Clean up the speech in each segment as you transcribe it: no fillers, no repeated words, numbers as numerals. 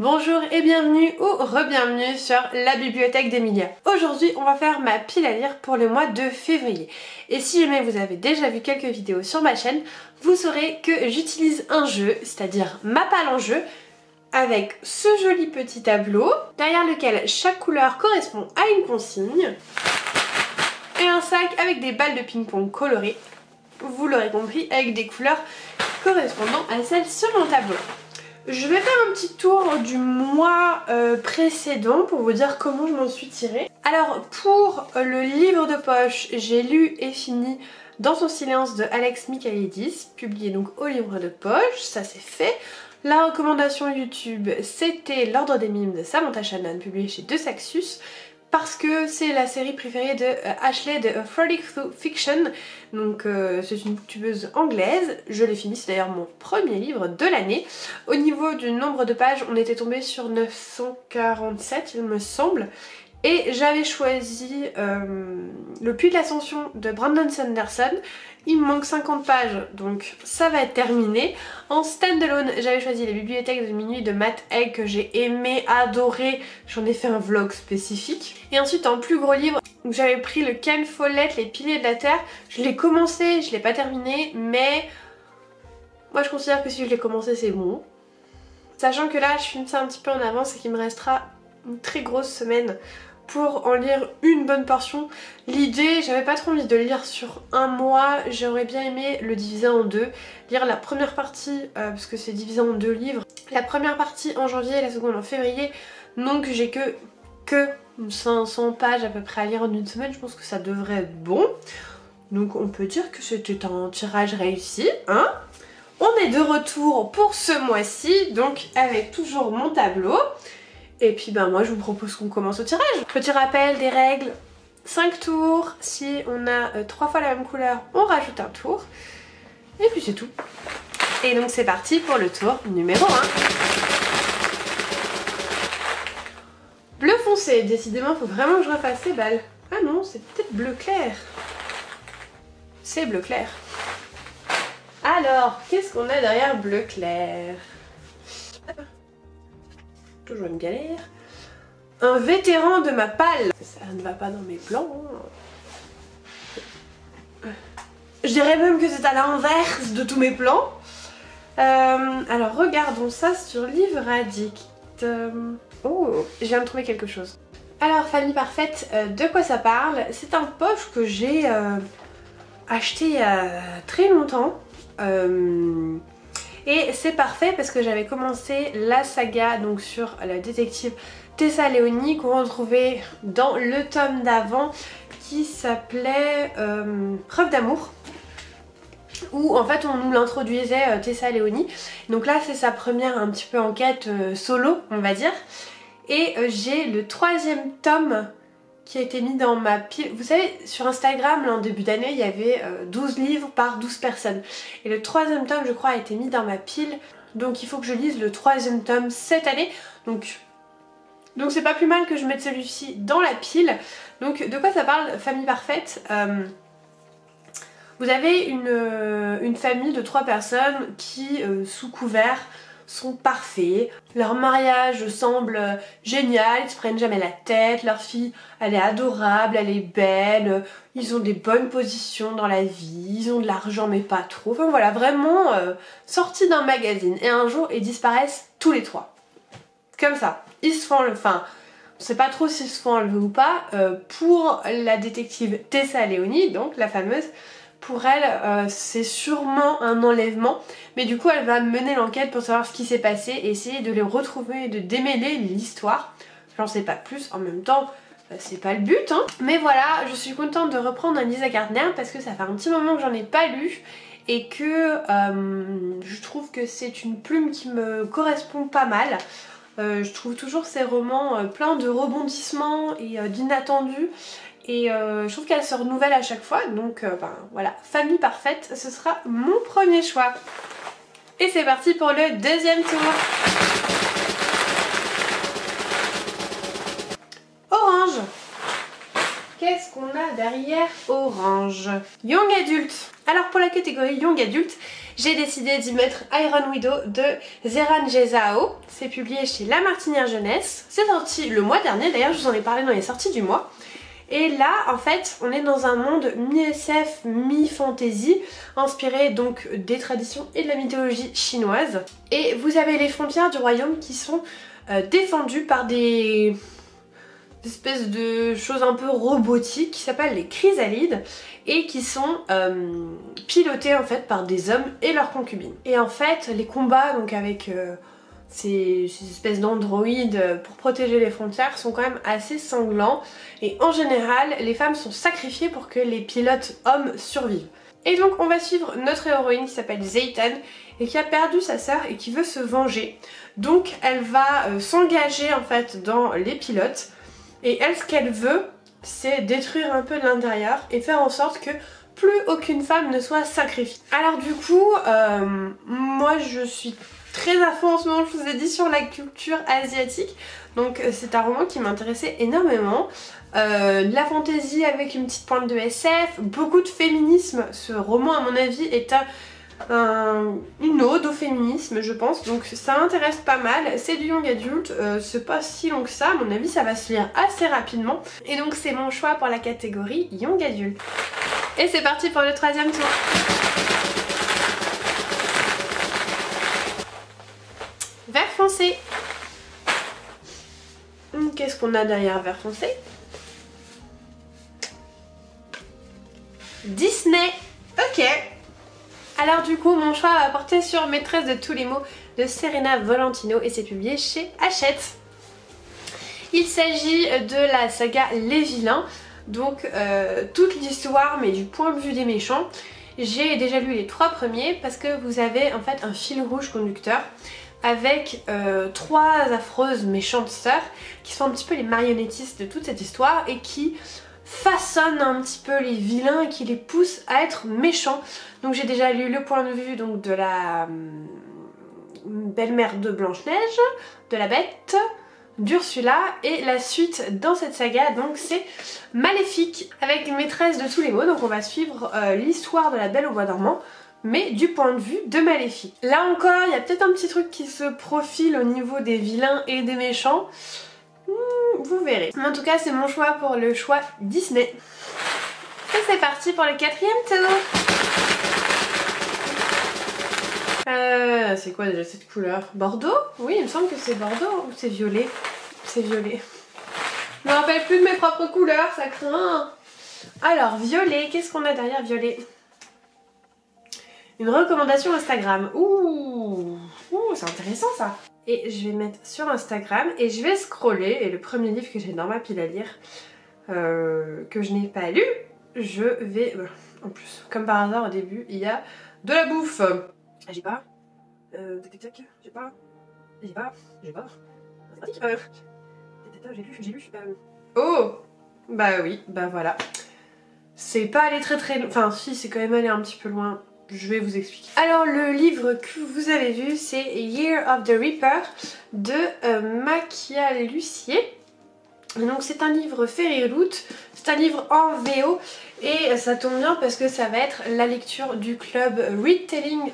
Bonjour et bienvenue ou re-bienvenue sur la bibliothèque d'Emilia. Aujourd'hui on va faire ma pile à lire pour le mois de février. Et si jamais vous avez déjà vu quelques vidéos sur ma chaîne, vous saurez que j'utilise un jeu, c'est-à-dire ma palle en jeu, avec ce joli petit tableau, derrière lequel chaque couleur correspond à une consigne, et un sac avec des balles de ping-pong colorées, vous l'aurez compris, avec des couleurs correspondant à celles sur mon tableau. Je vais faire un petit tour du mois précédent pour vous dire comment je m'en suis tirée. Alors pour le livre de poche, j'ai lu et fini Dans son silence de Alex Michailidis, publié donc au livre de poche, ça c'est fait. La recommandation YouTube, c'était L'Ordre des Mimes de Samantha Shannon, publié chez De Saxus, parce que c'est la série préférée de Ashley de Frolic Through Fiction, donc c'est une youtubeuse anglaise, je l'ai fini, c'est d'ailleurs mon premier livre de l'année. Au niveau du nombre de pages, on était tombé sur 947 il me semble, et j'avais choisi Le Puits de l'Ascension de Brandon Sanderson. Il me manque 50 pages, donc ça va être terminé. En standalone, j'avais choisi Les Bibliothèques de minuit de Matt Haig, que j'ai aimé, adoré. J'en ai fait un vlog spécifique. Et ensuite, en plus gros livre, j'avais pris le Ken Follett, Les Piliers de la Terre. Je l'ai commencé, je l'ai pas terminé, mais moi je considère que si je l'ai commencé, c'est bon. Sachant que là, je filme ça un petit peu en avance et qu'il me restera une très grosse semaine pour en lire une bonne portion. L'idée, j'avais pas trop envie de le lire sur un mois, j'aurais bien aimé le diviser en deux, lire la première partie, parce que c'est divisé en deux livres, la première partie en janvier et la seconde en février, donc j'ai que 500 pages à peu près à lire en une semaine, je pense que ça devrait être bon. Donc on peut dire que c'était un tirage réussi, hein. On est de retour pour ce mois-ci, donc avec toujours mon tableau. Et puis ben moi je vous propose qu'on commence au tirage. Petit rappel des règles, 5 tours, si on a 3 fois la même couleur, on rajoute un tour. Et puis c'est tout. Et donc c'est parti pour le tour numéro 1. Bleu foncé, décidément faut vraiment que je refasse ces balles. Ah non, c'est peut-être bleu clair. C'est bleu clair. Alors, qu'est-ce qu'on a derrière bleu clair? Toujours une galère. Un vétéran de ma palle. Ça ne va pas dans mes plans. Je dirais même que c'est à l'inverse de tous mes plans. Alors regardons ça sur Livre Addict. Oh, je viens de trouver quelque chose. Alors Famille Parfaite, de quoi ça parle? C'est un poche que j'ai acheté il y a très longtemps. Et c'est parfait parce que j'avais commencé la saga donc sur la détective Tessa Leoni qu'on retrouvait dans le tome d'avant qui s'appelait Preuve d'amour, où en fait on nous l'introduisait Tessa Leoni. Donc là c'est sa première un petit peu enquête solo on va dire. Et j'ai le 3e tome qui a été mis dans ma pile. Vous savez, sur Instagram, là, en début d'année, il y avait 12 livres par 12 personnes. Et le 3e tome, je crois, a été mis dans ma pile. Donc il faut que je lise le 3e tome cette année. Donc c'est pas plus mal que je mette celui-ci dans la pile. Donc de quoi ça parle, Famille Parfaite? Vous avez une famille de 3 personnes qui, sous couvert, sont parfaits, leur mariage semble génial, ils se prennent jamais la tête, leur fille elle est adorable, elle est belle, ils ont des bonnes positions dans la vie, ils ont de l'argent mais pas trop, enfin voilà, vraiment sortis d'un magazine. Et un jour ils disparaissent tous les 3, comme ça, ils se font enlever, enfin on sait pas trop s'ils se font enlever ou pas. Pour la détective Tessa Leoni, donc la fameuse, pour elle, c'est sûrement un enlèvement, mais du coup elle va mener l'enquête pour savoir ce qui s'est passé et essayer de les retrouver et de démêler l'histoire. J'en sais pas plus, en même temps c'est pas le but hein. Mais voilà, je suis contente de reprendre un Lisa Gardner parce que ça fait un petit moment que j'en ai pas lu et que je trouve que c'est une plume qui me correspond pas mal. Je trouve toujours ces romans pleins de rebondissements et d'inattendus. Et je trouve qu'elle se renouvelle à chaque fois, donc ben, voilà, Famille Parfaite, ce sera mon premier choix. Et c'est parti pour le 2e tour. Orange. qu'est-ce qu'on a derrière orange? Young Adult. Alors pour la catégorie Young Adult, j'ai décidé d'y mettre Iron Widow de Zeran Jezao. C'est publié chez La Martinière Jeunesse. C'est sorti le mois dernier, d'ailleurs je vous en ai parlé dans les sorties du mois. Et là, en fait, on est dans un monde mi-SF, mi-fantasy, inspiré donc des traditions et de la mythologie chinoise. Et vous avez les frontières du royaume qui sont défendues par des espèces de choses un peu robotiques qui s'appellent les chrysalides et qui sont pilotées en fait par des hommes et leurs concubines. Et en fait, les combats donc avec ces espèces d'androïdes pour protéger les frontières sont quand même assez sanglants et en général les femmes sont sacrifiées pour que les pilotes hommes survivent. Et donc on va suivre notre héroïne qui s'appelle Zeytan et qui a perdu sa sœur et qui veut se venger. Donc elle va s'engager en fait dans les pilotes et elle, ce qu'elle veut c'est détruire un peu de l'intérieur et faire en sorte que plus aucune femme ne soit sacrifiée. Alors du coup moi je suis très à fond en ce moment, je vous ai dit, sur la culture asiatique. Donc c'est un roman qui m'intéressait énormément. De la fantaisie avec une petite pointe de SF, beaucoup de féminisme. Ce roman à mon avis est une ode au féminisme je pense. Donc ça m'intéresse pas mal. C'est du young adult, c'est pas si long que ça. À mon avis ça va se lire assez rapidement. Et donc c'est mon choix pour la catégorie young adult. Et c'est parti pour le troisième tour. Vert foncé. Qu'est-ce qu'on a derrière vert foncé? Disney. Ok. Alors du coup mon choix va porter sur Maîtresse de tous les mots de Serena Volantino et c'est publié chez Hachette. Il s'agit de la saga Les Vilains. Donc toute l'histoire mais du point de vue des méchants. J'ai déjà lu les 3 premiers parce que vous avez en fait un fil rouge conducteur avec 3 affreuses méchantes sœurs qui sont un petit peu les marionnettistes de toute cette histoire et qui façonnent un petit peu les vilains et qui les poussent à être méchants. Donc j'ai déjà lu le point de vue donc, de la belle-mère de Blanche-Neige, de la Bête, d'Ursula et la suite dans cette saga donc c'est Maléfique avec Maîtresse de tous les mots. Donc on va suivre l'histoire de la Belle au bois dormant mais du point de vue de Maléfique. Là encore, il y a peut-être un petit truc qui se profile au niveau des vilains et des méchants. Vous verrez. Mais en tout cas, c'est mon choix pour le choix Disney. Et c'est parti pour le 4e tour. C'est quoi déjà cette couleur? Bordeaux? Oui, il me semble que c'est Bordeaux ou c'est violet? C'est violet. Je me rappelle plus de mes propres couleurs, ça craint. Alors, violet, qu'est-ce qu'on a derrière violet? Une recommandation Instagram. Ouh, c'est intéressant ça. Et je vais mettre sur Instagram et je vais scroller. Et le premier livre que j'ai dans ma pile à lire, que je n'ai pas lu, je vais... en plus, comme par hasard au début, il y a de la bouffe. Ah, j'ai pas. J'ai pas. C'est pratique. J'ai lu. Oh, bah oui, bah voilà. C'est pas allé très loin. Enfin, si, c'est quand même allé un petit peu loin. Je vais vous expliquer. Alors le livre que vous avez vu c'est Year of the Reaper de Makia Lucier. Donc c'est un livre Fairyloot, c'est un livre en VO et ça tombe bien parce que ça va être la lecture du club Readtelling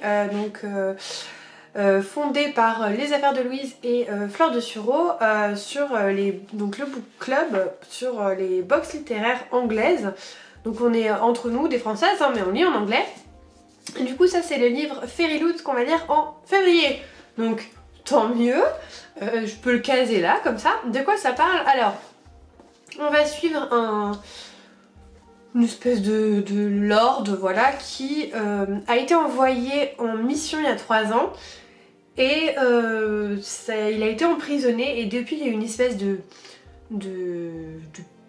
fondé par Les Affaires de Louise et Fleur de Sureau sur donc le book club sur les box littéraires anglaises. Donc on est entre nous des françaises hein, mais on lit en anglais. Et du coup ça c'est le livre Fairyloot qu'on va lire en février. Donc tant mieux, je peux le caser là comme ça. De quoi ça parle? Alors on va suivre une espèce de lord voilà qui a été envoyé en mission il y a 3 ans. Et il a été emprisonné et depuis il y a eu une espèce de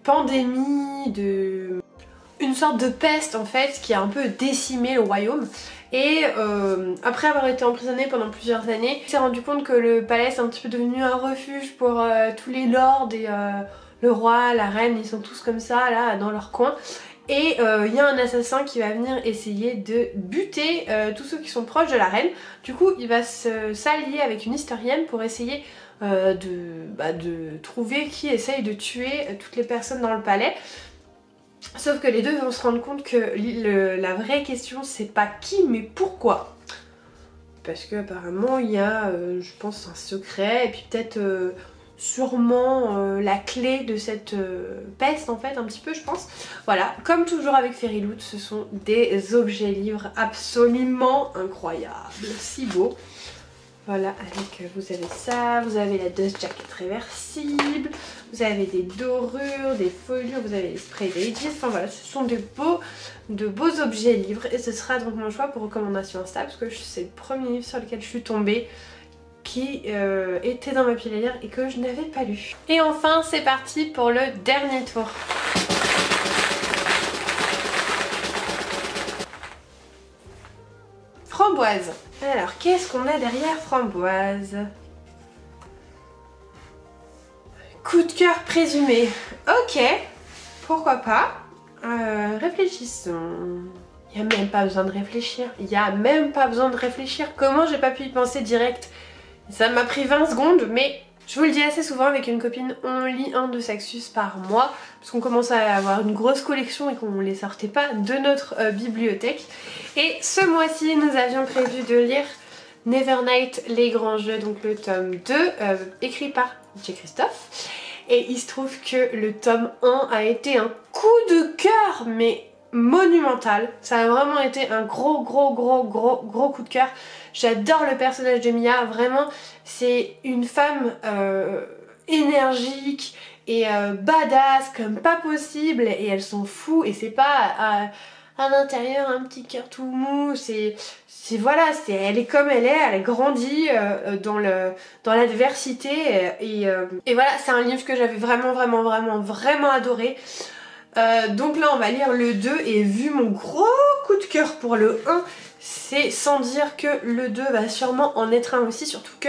pandémie, une sorte de peste en fait qui a un peu décimé le royaume. Et après avoir été emprisonné pendant plusieurs années, il s'est rendu compte que le palais est un petit peu devenu un refuge pour tous les lords et le roi, la reine, ils sont tous comme ça là dans leur coin. Et il y a un assassin qui va venir essayer de buter tous ceux qui sont proches de la reine. Du coup il va s'allier avec une historienne pour essayer de trouver qui essaye de tuer toutes les personnes dans le palais. Sauf que les deux vont se rendre compte que la vraie question c'est pas qui mais pourquoi. Parce qu'apparemment il y a je pense un secret et puis peut-être sûrement la clé de cette peste en fait un petit peu je pense. Voilà, comme toujours avec Fairyloot, ce sont des objets livres absolument incroyables, si beaux. Voilà, avec vous avez ça, vous avez la dust jacket réversible, vous avez des dorures, des foilures, vous avez les spray pages, enfin voilà, ce sont de beaux objets livres et ce sera donc mon choix pour recommandation Insta parce que c'est le premier livre sur lequel je suis tombée qui était dans ma pile à lire et que je n'avais pas lu. Et enfin c'est parti pour le dernier tour. Framboise. Alors qu'est-ce qu'on a derrière Framboise? Coup de cœur présumé. Ok, pourquoi pas. Réfléchissons. Il n'y a même pas besoin de réfléchir. Il n'y a même pas besoin de réfléchir. Comment j'ai pas pu y penser direct? Ça m'a pris 20 secondes, mais je vous le dis assez souvent avec une copine, on lit un de Saxus par mois parce qu'on commence à avoir une grosse collection et qu'on ne les sortait pas de notre bibliothèque. Et ce mois-ci, nous avions prévu de lire Nevernight, les grands jeux, donc le tome 2, écrit par J. Christophe. Et il se trouve que le tome 1 a été un coup de cœur, mais monumental. Ça a vraiment été un gros coup de cœur. J'adore le personnage de Mia, vraiment c'est une femme énergique et badass comme pas possible et elle s'en fout et c'est pas à l'intérieur un petit cœur tout mou, voilà, elle est comme elle a grandi dans l'adversité et voilà, c'est un livre que j'avais vraiment adoré. Donc là on va lire le 2 et vu mon gros coup de cœur pour le 1, c'est sans dire que le 2 va sûrement en être un aussi, surtout que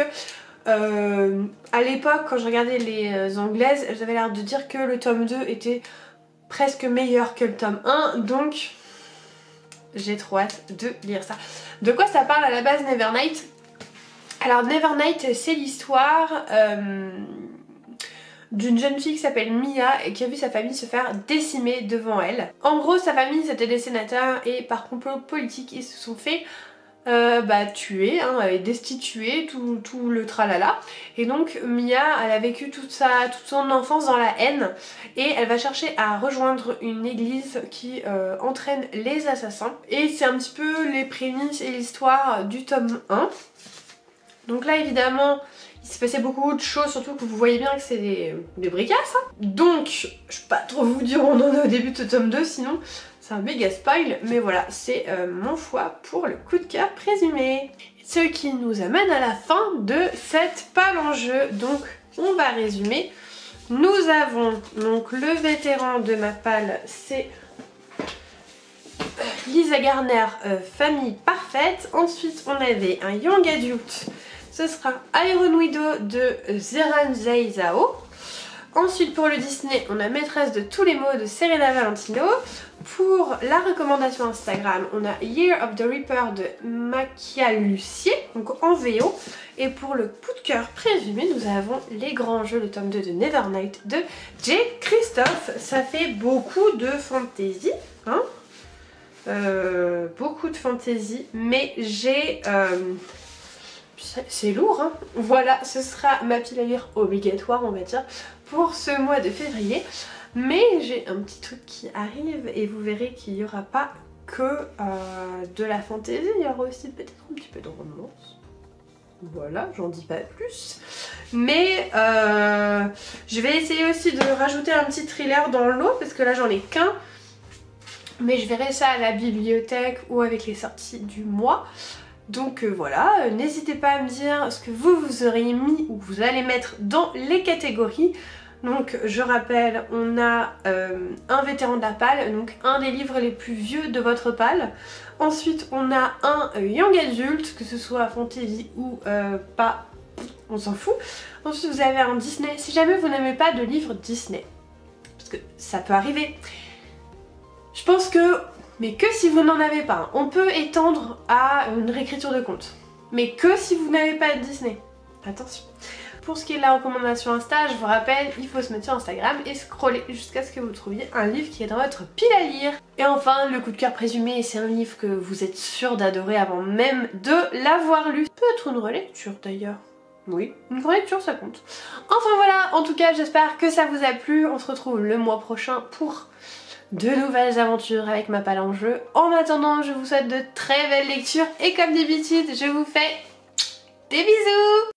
à l'époque quand je regardais les anglaises, elles avaient l'air de dire que le tome 2 était presque meilleur que le tome 1, donc j'ai trop hâte de lire ça. De quoi ça parle à la base Nevernight? Alors Nevernight c'est l'histoire d'une jeune fille qui s'appelle Mia et qui a vu sa famille se faire décimer devant elle. En gros sa famille c'était des sénateurs et par complot politique ils se sont fait tuer, et destituer, tout le tralala. Et donc Mia elle a vécu toute son enfance dans la haine et elle va chercher à rejoindre une église qui entraîne les assassins. Et c'est un petit peu les prémices et l'histoire du tome 1. Donc là évidemment il s'est passé beaucoup de choses, surtout que vous voyez bien que c'est des bricasses. Donc je peux pas trop vous dire où on en est au début de ce tome 2 sinon c'est un méga spoil, mais voilà, c'est mon choix pour le coup de cœur présumé. Ce qui nous amène à la fin de cette palle en jeu. Donc on va résumer. Nous avons donc le vétéran de ma palle, c'est Lisa Garner, Famille Parfaite. Ensuite on avait un Young Adult, ce sera Iron Widow de Zeran Zaizao. Ensuite pour le Disney, on a Maîtresse de tous les mots de Serena Valentino. Pour la recommandation Instagram, on a Year of the Reaper de Makia Lucier, donc en VO. Et pour le coup de cœur présumé, nous avons Les Grands Jeux, le tome 2 de Nevernight de J. Christophe. Ça fait beaucoup de fantaisie, hein, beaucoup de fantaisie, mais j'ai... c'est lourd, hein. Voilà, ce sera ma pile à lire obligatoire, on va dire, pour ce mois de février. Mais j'ai un petit truc qui arrive et vous verrez qu'il n'y aura pas que de la fantaisie, il y aura aussi peut-être un petit peu de romance. Voilà, j'en dis pas plus. Mais je vais essayer aussi de rajouter un petit thriller dans l'eau parce que là j'en ai qu'un. Mais je verrai ça à la bibliothèque ou avec les sorties du mois. Donc voilà, n'hésitez pas à me dire ce que vous auriez mis ou vous allez mettre dans les catégories. Donc je rappelle, on a un vétéran de la palle, donc un des livres les plus vieux de votre palle. Ensuite on a un young adult, que ce soit fantasy ou pas, on s'en fout. Ensuite vous avez un Disney, si jamais vous n'aimez pas de livres Disney, parce que ça peut arriver. Je pense que, mais que si vous n'en avez pas, on peut étendre à une réécriture de conte. Mais que si vous n'avez pas de Disney, attention. Pour ce qui est de la recommandation Insta, je vous rappelle, il faut se mettre sur Instagram et scroller jusqu'à ce que vous trouviez un livre qui est dans votre pile à lire. Et enfin, le coup de cœur présumé, c'est un livre que vous êtes sûr d'adorer avant même de l'avoir lu. Peut-être une relecture d'ailleurs. Oui, une relecture ça compte. Enfin voilà, en tout cas j'espère que ça vous a plu. On se retrouve le mois prochain pour de nouvelles aventures avec ma palle en jeu. En attendant, je vous souhaite de très belles lectures et comme d'habitude, je vous fais des bisous!